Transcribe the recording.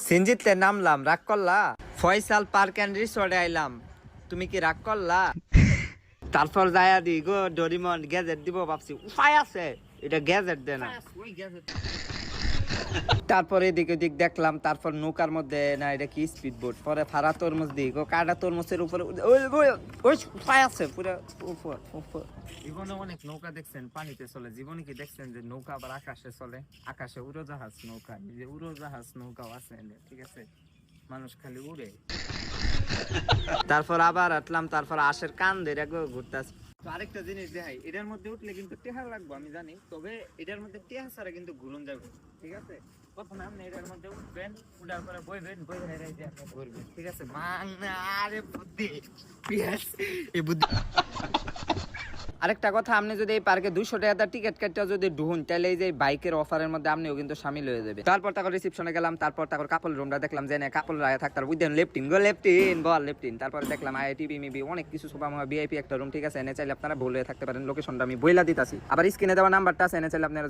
সিনজিতে নামলাম, রাগ করলা? ফয়সাল পার্ক এন্ড রিসোর্টে আইলাম, তুমি কি রাগ করলা? তারপর যায়া দি গো ডোরিমন গ্যাজেট দিব ভাবছি, উপায় আছে, এটা গ্যাজেট দে না। তারপরে এদিকে দিক দেখলাম, তারপর নৌকার মধ্যে না এটা কি স্পিড বোট, পরে ফারা তরমুজ দিই গো, কাটা তরমুজের উপরে ওই উপায় আছে পুরো উপর উপর। জীবনে অনেক নৌকা দেখছেন পানিতে চলে, জীবনে কি দেখছেন যে নৌকা আবার আকাশে চলে? আকাশে উড়োজাহাজ নৌকা, এই যে উড়োজাহাজ নৌকাও আছে, ঠিক আছে, মানুষ খালি উড়ে। তারপর আবার হাঁটলাম, তারপর আশের কান ধরে ঘুরতেছে। তো আরেকটা জিনিস দেখাই, এটার মধ্যে উঠলে কিন্তু টেহা লাগবো আমি জানি, তবে এটার মধ্যে টেহা ছাড়া কিন্তু ঘুরন যাবে, ঠিক আছে? প্রথমে আপনি এটার মধ্যে উঠবেন, উঠার পরে বইবেন, বই হেরে ঘুরবেন, ঠিক আছে? আরে বুদ্ধি, এই বুদ্ধি। আরেকটা কথা, আপনি যদি এই পার্কে 200 টাকা টিকিট কাটটা যদি ঢুন, তাহলে এই যে বাইকের অফারের মধ্যে আপনিও কিন্তু শামিল হয়ে যাবে। তারপর তারপর রিসেপশনে গেলাম, তারপর তারপর কাপল রুমটা দেখলাম, যে কাপল রায় থাকতার উইদেন লেফটিন গো, লেফটিন বল লেফটিন। তারপরে দেখলাম আইটিভি মিবি অনেক কিছু, সুপার ভিআইপি একটা রুম, ঠিক আছে? এনে চাইলে আপনারা ভুলে থাকতে পারেন, লোকেশনটা আমি বইলা দিতাছি, আবার স্ক্রিনে দেওয়া নাম্বারটা আছে, এনে চাইলে আপনারা